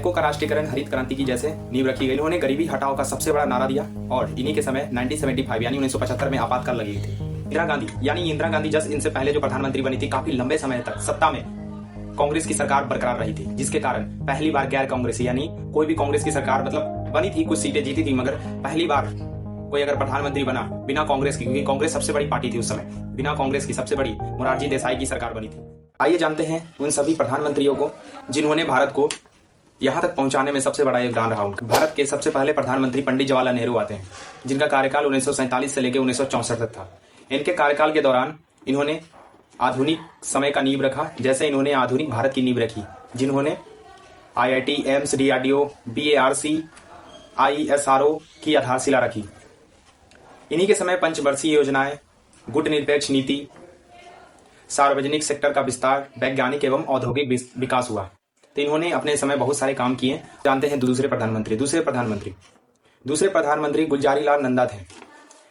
बैंकों का राष्ट्रीयकरण हरित क्रांति की जैसे नींव रखी गई। इन्होंने गरीबी हटाओ का सबसे बड़ा नारा दिया और इन्हीं के समय 1975 यानी 1975 में आपातकाल लगी थी। इंदिरा गांधी जस्ट इनसे पहले जो प्रधानमंत्री बनी थी, काफी लंबे समय तक सत्ता में कांग्रेस की सरकार बरकरार रही थी, जिसके कारण पहली बार गैर कांग्रेसी यानी कोई भी कांग्रेस की सरकार मतलब बनी थी, कुछ सीटें जीती थी, मगर पहली बार कोई अगर प्रधानमंत्री बना बिना कांग्रेस की, क्योंकि कांग्रेस सबसे बड़ी पार्टी थी उस समय, बिना कांग्रेस की सबसे बड़ी मोरारजी देसाई की सरकार बनी थी। आइए जानते हैं उन सभी प्रधानमंत्रियों को जिन्होंने भारत को यहाँ तक पहुंचाने में सबसे बड़ा योगदान रहा उनका। भारत के सबसे पहले प्रधानमंत्री पंडित जवाहरलाल नेहरू आते हैं, जिनका कार्यकाल 1947 से लेकर 1964 तक था। इनके कार्यकाल के दौरान इन्होंने आधुनिक समय का नींव रखा, जैसे इन्होंने आधुनिक भारत की नींव रखी, जिन्होंने IIT, AIIMS, DRDO, BARC, ISRO की आधारशिला रखी। इन्हीं के समय पंचवर्षीय योजनाएं, गुट निरपेक्ष नीति, सार्वजनिक सेक्टर का विस्तार, वैज्ञानिक एवं औद्योगिक विकास हुआ। तो इन्होंने अपने समय बहुत सारे काम किए। जानते हैं दूसरे प्रधानमंत्री गुलजारी लाल नंदा थे।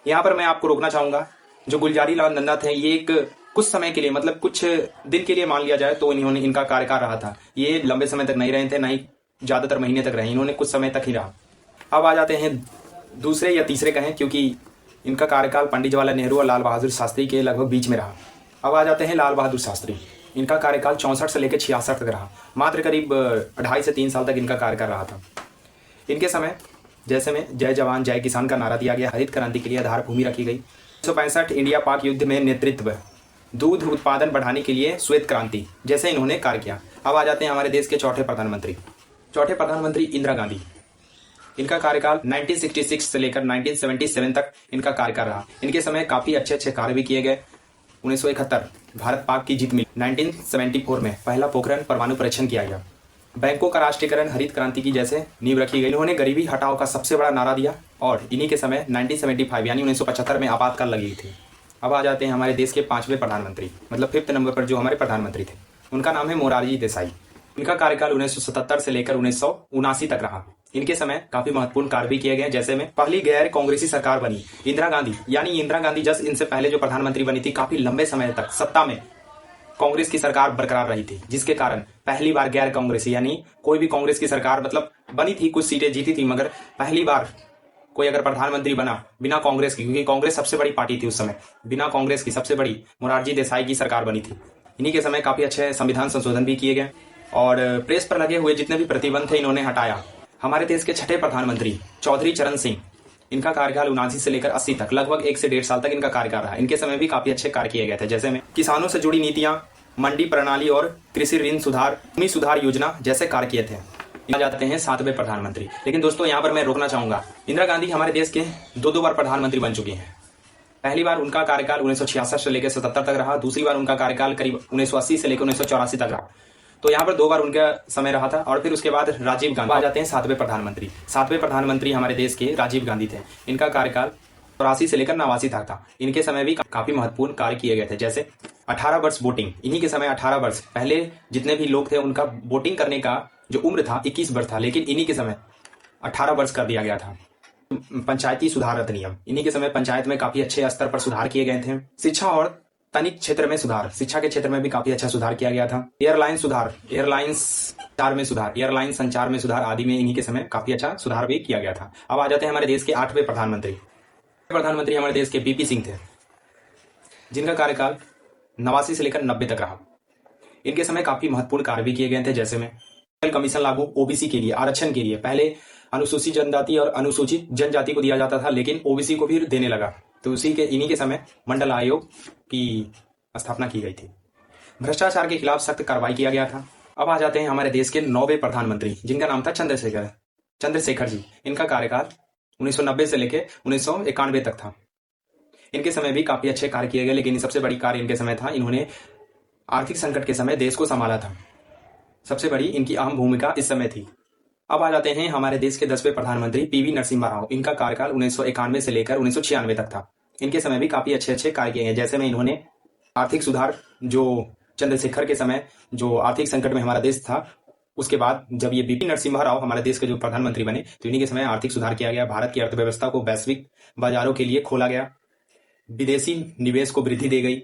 यहाँ पर मैं आपको रोकना चाहूंगा, जो गुलजारी लाल नंदा थे, ये एक कुछ समय के लिए मतलब कुछ दिन के लिए मान लिया जाए तो इन्होंने इनका कार्यकाल रहा था। ये लंबे समय तक नहीं रहे थे, नहीं ज्यादातर महीने तक रहे, इन्होंने कुछ समय तक ही रहा। अब आ जाते हैं दूसरे या तीसरे कहें, क्योंकि इनका कार्यकाल पंडित जवाहरलाल नेहरू और लाल बहादुर शास्त्री के लगभग बीच में रहा। अब आ जाते हैं लाल बहादुर शास्त्री। इनका कार्यकाल 64 से लेकर 66 तक रहा, मात्र करीब 2.5 से 3 साल तक इनका कार्यकाल रहा था। इनके समय जैसे में जय जवान जय किसान का नारा दिया गया, हरित क्रांति के लिए आधार भूमि रखी गई। 1965 इंडिया पाक युद्ध में नेतृत्व, दूध उत्पादन बढ़ाने के लिए श्वेत क्रांति जैसे इन्होंने कार्य किया। अब आ जाते हैं हमारे देश के चौथे प्रधानमंत्री इंदिरा गांधी। इनका कार्यकाल 1966 से लेकर 1977 तक इनका कार्यकाल रहा। इनके समय काफी अच्छे कार्य भी किए गए। 1971 भारत पाक की जीत मिली। 1974 में पहला पोखरण परमाणु परीक्षण किया गया। बैंकों का राष्ट्रीयकरण हरित क्रांति की जैसे नींव रखी गई। इन्होंने गरीबी हटाओ का सबसे बड़ा नारा दिया और इन्हीं के समय 1975 यानी 1975 में आपातकाल लगी थी। अब आ जाते हैं हमारे देश के 5वें प्रधानमंत्री, मतलब 5th नंबर पर जो हमारे प्रधानमंत्री थे, उनका नाम है मोरारजी देसाई। इनका कार्यकाल 1977 से लेकर 1979 तक रहा। इनके समय काफी महत्वपूर्ण कार्य भी किए गए, जैसे में पहली गैर कांग्रेसी सरकार बनी। इंदिरा गांधी जस्ट इनसे पहले जो प्रधानमंत्री बनी थी, काफी लंबे समय तक सत्ता में कांग्रेस की सरकार बरकरार रही थी, जिसके कारण पहली बार गैर कांग्रेसी यानी कोई भी कांग्रेस की सरकार मतलब बनी थी, कुछ सीटें जीती थी, मगर पहली बार कोई अगर प्रधानमंत्री बना बिना कांग्रेस की, क्योंकि कांग्रेस सबसे बड़ी पार्टी थी उस समय, बिना कांग्रेस की सबसे बड़ी मोरारजी देसाई की सरकार बनी थी। इन्हीं के समय काफी अच्छे संविधान संशोधन भी किए गए और प्रेस पर लगे हुए जितने भी प्रतिबंध थे इन्होंने हटाया। हमारे देश के 6ठे प्रधानमंत्री चौधरी चरण सिंह। इनका कार्यकाल 79 से लेकर 80 तक, लगभग 1 से 1.5 साल तक इनका कार्यकाल रहा। इनके समय भी काफी अच्छे कार्य किए गए थे, जैसे में किसानों से जुड़ी नीतियां, मंडी प्रणाली और कृषि ऋण सुधार, भूमि सुधार योजना जैसे कार्य किए थे। आ जाते हैं 7वें प्रधानमंत्री। लेकिन दोस्तों यहाँ पर मैं रोकना चाहूंगा, इंदिरा गांधी हमारे देश के 2 बार प्रधानमंत्री बन चुकी हैं। पहली बार उनका कार्यकाल 1966 से लेकर 77 तक रहा, दूसरी बार उनका कार्यकाल करीब 1980 से लेकर 1984 तक रहा। तो यहाँ पर 2 बार उनका समय रहा था। और फिर उसके बाद राजीव गांधी आ जाते हैं 7वें प्रधानमंत्री हमारे देश के राजीव गांधी थे। इनका कार्यकाल 84 से लेकर 89 तक था। इनके समय भी काफी महत्वपूर्ण कार्य किए गए थे, जैसे 18 वर्ष वोटिंग। इन्हीं के समय 18 वर्ष, पहले जितने भी लोग थे उनका वोटिंग करने का जो उम्र था 21 वर्ष था, लेकिन इन्हीं के समय 18 वर्ष कर दिया गया था। पंचायती सुधार अधिनियम, इन्हीं के समय पंचायत में काफी अच्छे स्तर पर सुधार किए गए थे। शिक्षा और तनिक क्षेत्र में सुधार, शिक्षा के क्षेत्र में भी काफी अच्छा सुधार किया गया था। एयरलाइन संचार में सुधार आदि में इन्हीं के समय काफी अच्छा सुधार भी किया गया था। अब आ जाते हैं हमारे देश के 8वें प्रधानमंत्री हमारे देश के VP सिंह थे, जिनका कार्यकाल 89 से लेकर 90 तक रहा। इनके समय काफी महत्वपूर्ण कार्य भी किए गए थे, जैसे में कमीशन लागू OBC के लिए, आरक्षण के लिए। पहले अनुसूचित जनजाति और अनुसूचित जनजाति को दिया जाता था, लेकिन OBC को भी देने लगा, तो इन्हीं के समय मंडल आयोग की स्थापना की गई थी। भ्रष्टाचार के खिलाफ सख्त कार्रवाई किया गया था। अब आ जाते हैं हमारे देश के 9वें प्रधानमंत्री, जिनका नाम था चंद्रशेखर जी। इनका कार्यकाल 1990 से लेकर 1991 तक था। इनके समय भी काफी अच्छे कार्य किए गए, लेकिन सबसे बड़ी कार्य इनके समय था, इन्होंने आर्थिक संकट के समय देश को संभाला था। सबसे बड़ी इनकी अहम भूमिका इस समय थी। अब आ जाते हैं हमारे देश के 10वें प्रधानमंत्री PV नरसिम्हा राव। इनका कार्यकाल 1991 से लेकर 1996 तक था। इनके समय भी काफी अच्छे कार्य किए हैं, जैसे में इन्होंने आर्थिक सुधार, जो चंद्रशेखर के समय जो आर्थिक संकट में हमारा देश था, उसके बाद जब ये PV नरसिम्हा राव हमारे देश के जो प्रधानमंत्री बने, तो इन्हीं के समय आर्थिक सुधार किया गया। भारत की अर्थव्यवस्था को वैश्विक बाजारों के लिए खोला गया, विदेशी निवेश को वृद्धि दी गई,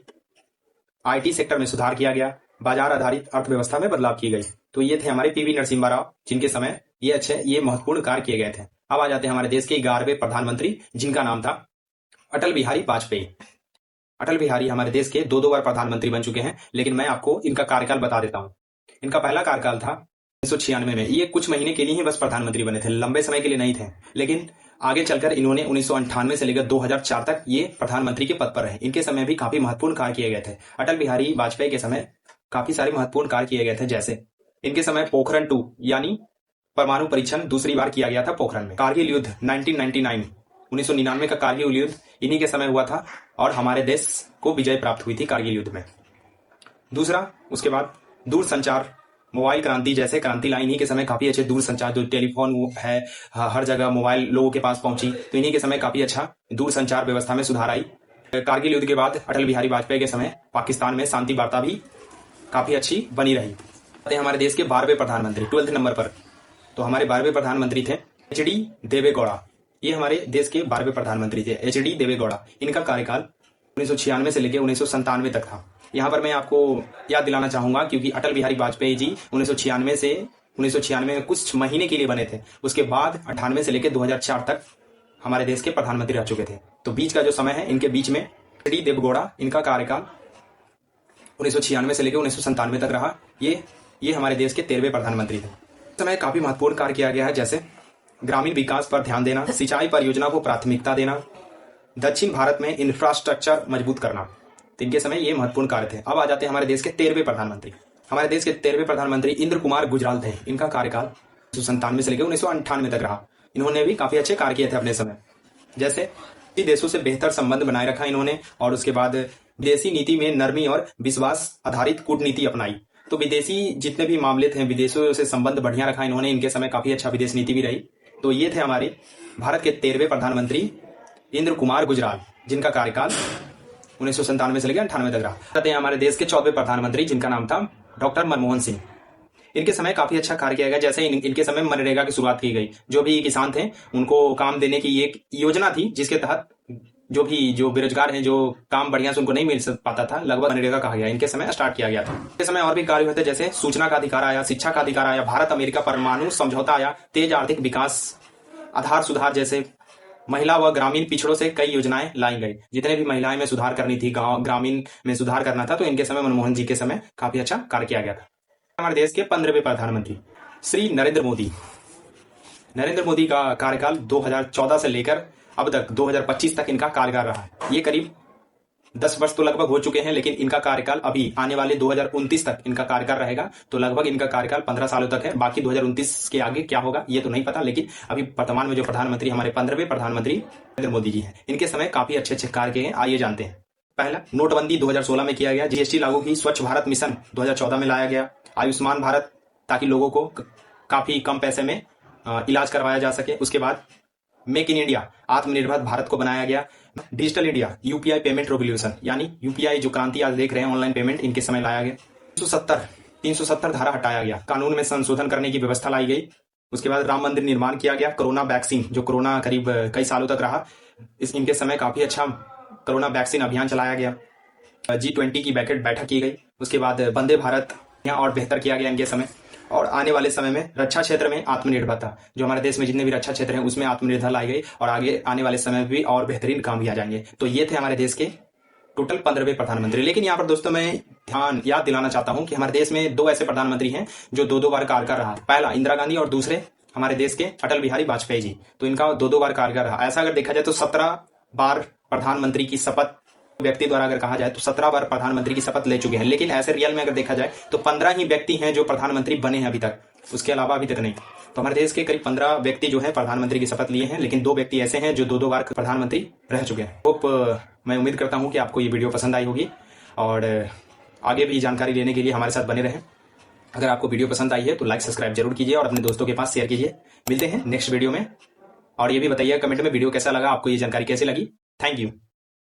IT सेक्टर में सुधार किया गया, बाजार आधारित अर्थव्यवस्था में बदलाव की गई। तो ये थे हमारे पीवी नरसिम्हा राव, जिनके समय ये महत्वपूर्ण कार्य किए गए थे। अब आ जाते हैं हमारे देश के 11वें प्रधानमंत्री, जिनका नाम था अटल बिहारी वाजपेयी। अटल बिहारी हमारे देश के दो बार प्रधानमंत्री बन चुके हैं, लेकिन मैं आपको इनका कार्यकाल बता देता हूँ। इनका पहला कार्यकाल था 1996 में। ये कुछ महीने के लिए ही बस प्रधानमंत्री बने थे, लंबे समय के लिए नहीं थे। लेकिन आगे चलकर इन्होंने 1998 से लेकर 2004 तक ये प्रधानमंत्री के पद पर रहे। इनके समय भी काफी महत्वपूर्ण कार्य किए गए थे। अटल बिहारी वाजपेयी के समय काफी सारे महत्वपूर्ण कार्य किए गए थे, जैसे इनके समय पोखरण 2 यानी परमाणु परीक्षण दूसरी बार किया गया था पोखरण में। कारगिल युद्ध 1999 का कारगिल युद्ध इन्हीं के समय हुआ था और हमारे देश को विजय प्राप्त हुई थी कारगिल युद्ध में। दूसरा, उसके बाद दूरसंचार, मोबाइल क्रांति जैसे क्रांति लाई इन्हीं के समय काफी अच्छे दूरसंचार, जो टेलीफोन है हर जगह मोबाइल लोगों के पास पहुंची, तो इन्हीं के समय काफी अच्छा दूरसंचार व्यवस्था में सुधार आई। कारगिल युद्ध के बाद अटल बिहारी वाजपेयी के समय पाकिस्तान में शांति वार्ता भी काफी अच्छी बनी रही। हमारे देश के 12वें प्रधानमंत्री 12वें नंबर पर, तो हमारे 12वें प्रधानमंत्री थे एच.डी. देवेगौड़ा। ये हमारे देश के 12वें प्रधानमंत्री थे, एच.डी. देवेगौड़ा। इनका कार्यकाल 1996 से लेकर 1997 तक था। यहाँ पर मैं आपको याद दिलाना चाहूंगा, क्योंकि अटल बिहारी वाजपेयी जी 1996 में कुछ महीने के लिए बने थे। उसके बाद 98 से लेकर 2004 तक हमारे देश के प्रधानमंत्री रह चुके थे। तो बीच का जो समय है, इनके बीच में एच.डी. देवेगौड़ा, इनका कार्यकाल 1996 से लेकर 1997 तक रहा। ये हमारे देश के 13वें प्रधानमंत्री थे। इस समय काफी महत्वपूर्ण कार्य किया गया है, जैसे ग्रामीण विकास पर ध्यान देना, सिंचाई परियोजना को प्राथमिकता देना, दक्षिण भारत में इंफ्रास्ट्रक्चर मजबूत करना। तो इनके समय ये महत्वपूर्ण कार्य थे। अब आ जाते हैं हमारे देश के 13वें प्रधानमंत्री। हमारे देश के 13वें प्रधानमंत्री इंद्र कुमार गुजराल थे। इनका कार्यकाल 1997 से लेकर 1998 तक रहा। इन्होंने भी काफी अच्छे कार्य किए थे अपने समय, जैसे देशों से बेहतर संबंध बनाए रखा इन्होंने, और उसके बाद विदेशी नीति में नरमी और विश्वास आधारित कूटनीति अपनाई। तो विदेशी जितने भी मामले थे, विदेशों से संबंध बढ़िया रखा इन्होंने। इनके समय काफी अच्छा विदेश नीति भी रही। तो ये थे हमारे भारत के 13वें प्रधानमंत्री इंद्र कुमार गुजराल, जिनका कार्यकाल 1997 से लेकर 98 तक रहा। हमारे देश के 14वें प्रधानमंत्री, जिनका नाम था डॉक्टर मनमोहन सिंह। इनके समय काफी अच्छा कार्य किया गया, जैसे इनके समय मनरेगा की शुरुआत की गई। जो भी किसान थे उनको काम देने की एक योजना थी, जिसके तहत जो बेरोजगार हैं, जो काम बढ़िया से उनको नहीं मिल पाता था, लगभग मनरेगा कहा गया, इनके समय स्टार्ट किया गया था। इनके समय और भी कार्य हुए थे, जैसे सूचना का अधिकार आया, शिक्षा का अधिकार आया, भारत अमेरिका परमाणु समझौता आया, तेज आर्थिक विकास, आधार सुधार जैसे महिला व ग्रामीण पिछड़ों से कई योजनाएं लाई गई। जितने भी महिलाएं में सुधार करनी थी, गांव ग्रामीण में सुधार करना था, तो इनके समय मनमोहन जी के समय काफी अच्छा कार्य किया गया था। हमारे देश के 15वें प्रधानमंत्री श्री नरेंद्र मोदी का कार्यकाल 2014 से लेकर अब तक 2025 तक इनका कार्यकाल रहा है। ये करीब 10 वर्ष तो लगभग हो चुके हैं, लेकिन इनका कार्यकाल अभी आने वाले 2029 तक इनका कार्यकाल रहेगा। तो लगभग इनका कार्यकाल 15 सालों तक है। बाकी 2029 के आगे क्या होगा ये तो नहीं पता, लेकिन अभी वर्तमान में जो प्रधानमंत्री हमारे 15वें प्रधानमंत्री नरेंद्र मोदी जी हैं, इनके समय काफी अच्छे कार्य किए हैं। आइए जानते हैं। पहला, नोटबंदी 2016 में किया गया। जीएसटी लागू की। स्वच्छ भारत मिशन 2014 में लाया गया। आयुष्मान भारत, ताकि लोगों को काफी कम पैसे में इलाज करवाया जा सके। उसके बाद मेक इन इंडिया, आत्मनिर्भर भारत को बनाया गया। Digital India, UPI payment revolution, यानी यूपीआई जो क्रांति आज देख रहे हैं, ऑनलाइन पेमेंट, इनके समय लाया गया। 370 धारा हटाया गया। कानून में संशोधन करने की व्यवस्था लाई गई। उसके बाद राम मंदिर निर्माण किया गया। कोरोना वैक्सीन, जो कोरोना करीब कई सालों तक रहा, इनके समय काफी अच्छा कोरोना वैक्सीन अभियान चलाया गया। G20 की बैठक की गई। उसके बाद वंदे भारत यहाँ और बेहतर किया गया इनके समय। और आने वाले समय में रक्षा क्षेत्र में आत्मनिर्भरता, जो हमारे देश में जितने भी रक्षा क्षेत्र हैं उसमें आत्मनिर्भर लाई गई, और आगे आने वाले समय में भी और बेहतरीन काम भी आ जाएंगे। तो ये थे हमारे देश के टोटल 15वें प्रधानमंत्री। लेकिन यहाँ पर दोस्तों मैं याद दिलाना चाहता हूँ कि हमारे देश में 2 ऐसे प्रधानमंत्री हैं जो 2 बार कार्यकाल रहा। पहला इंदिरा गांधी और दूसरे हमारे देश के अटल बिहारी वाजपेयी जी। तो इनका 2 बार कार्यकाल रहा। ऐसा अगर देखा जाए तो 17 बार प्रधानमंत्री की शपथ व्यक्ति द्वारा अगर कहा जाए तो 17 बार प्रधानमंत्री की शपथ ले चुके हैं। लेकिन ऐसे रियल में अगर देखा जाए तो 15 ही व्यक्ति हैं जो प्रधानमंत्री बने हैं अभी तक, उसके अलावा अभी तक नहीं। तो हमारे देश के करीब 15 व्यक्ति जो है प्रधानमंत्री की शपथ लिए हैं, लेकिन 2 व्यक्ति ऐसे हैं जो 2 बार प्रधानमंत्री रह चुके हैं। मैं उम्मीद करता हूं कि आपको ये वीडियो पसंद आई होगी, और आगे भी जानकारी लेने के लिए हमारे साथ बने रहें। अगर आपको वीडियो पसंद आई है तो लाइक सब्सक्राइब जरूर कीजिए और अपने दोस्तों के पास शेयर कीजिए। मिलते हैं नेक्स्ट वीडियो में, और ये भी बताइए कमेंट में वीडियो कैसा लगा, आपको ये जानकारी कैसी लगी। Thank you.